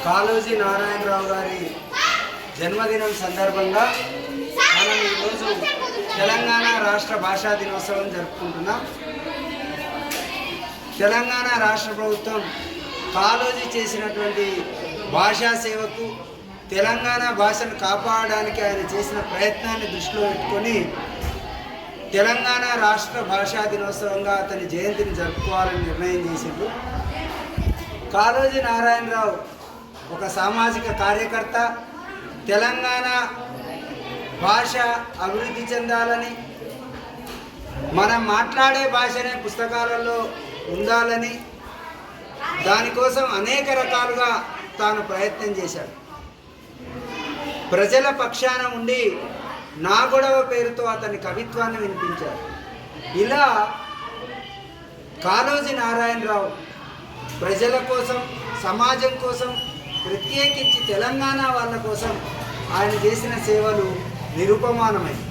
కాళోజీ నారాయణరావు గారి జన్మదినం సందర్భంగా మనం ఈరోజు తెలంగాణ రాష్ట్ర భాషా దినోత్సవం జరుపుకుంటున్నాం. తెలంగాణ రాష్ట్ర ప్రభుత్వం కాళోజీ చేసినటువంటి భాషా సేవకు, తెలంగాణ భాషను కాపాడడానికి ఆయన చేసిన ప్రయత్నాన్ని దృష్టిలో పెట్టుకొని తెలంగాణ రాష్ట్ర భాషా దినోత్సవంగా అతని జయంతిని జరుపుకోవాలని నిర్ణయం చేసిండు. కాళోజీ నారాయణరావు ఒక సామాజిక కార్యకర్త. తెలంగాణ భాష అభివృద్ధి చెందాలని, మనం మాట్లాడే భాషనే పుస్తకాలలో ఉండాలని, దానికోసం అనేక రకాలుగా తాను ప్రయత్నం చేశాడు. ప్రజల పక్షాన ఉండి నా గొడవ పేరుతో అతని కవిత్వాన్ని వినిపించారు. ఇలా కాళోజీ నారాయణరావు ప్రజల కోసం, సమాజం కోసం, ప్రత్యేకించి తెలంగాణ వాళ్ళ కోసం ఆయన చేసిన సేవలు నిరుపమానమైనవి.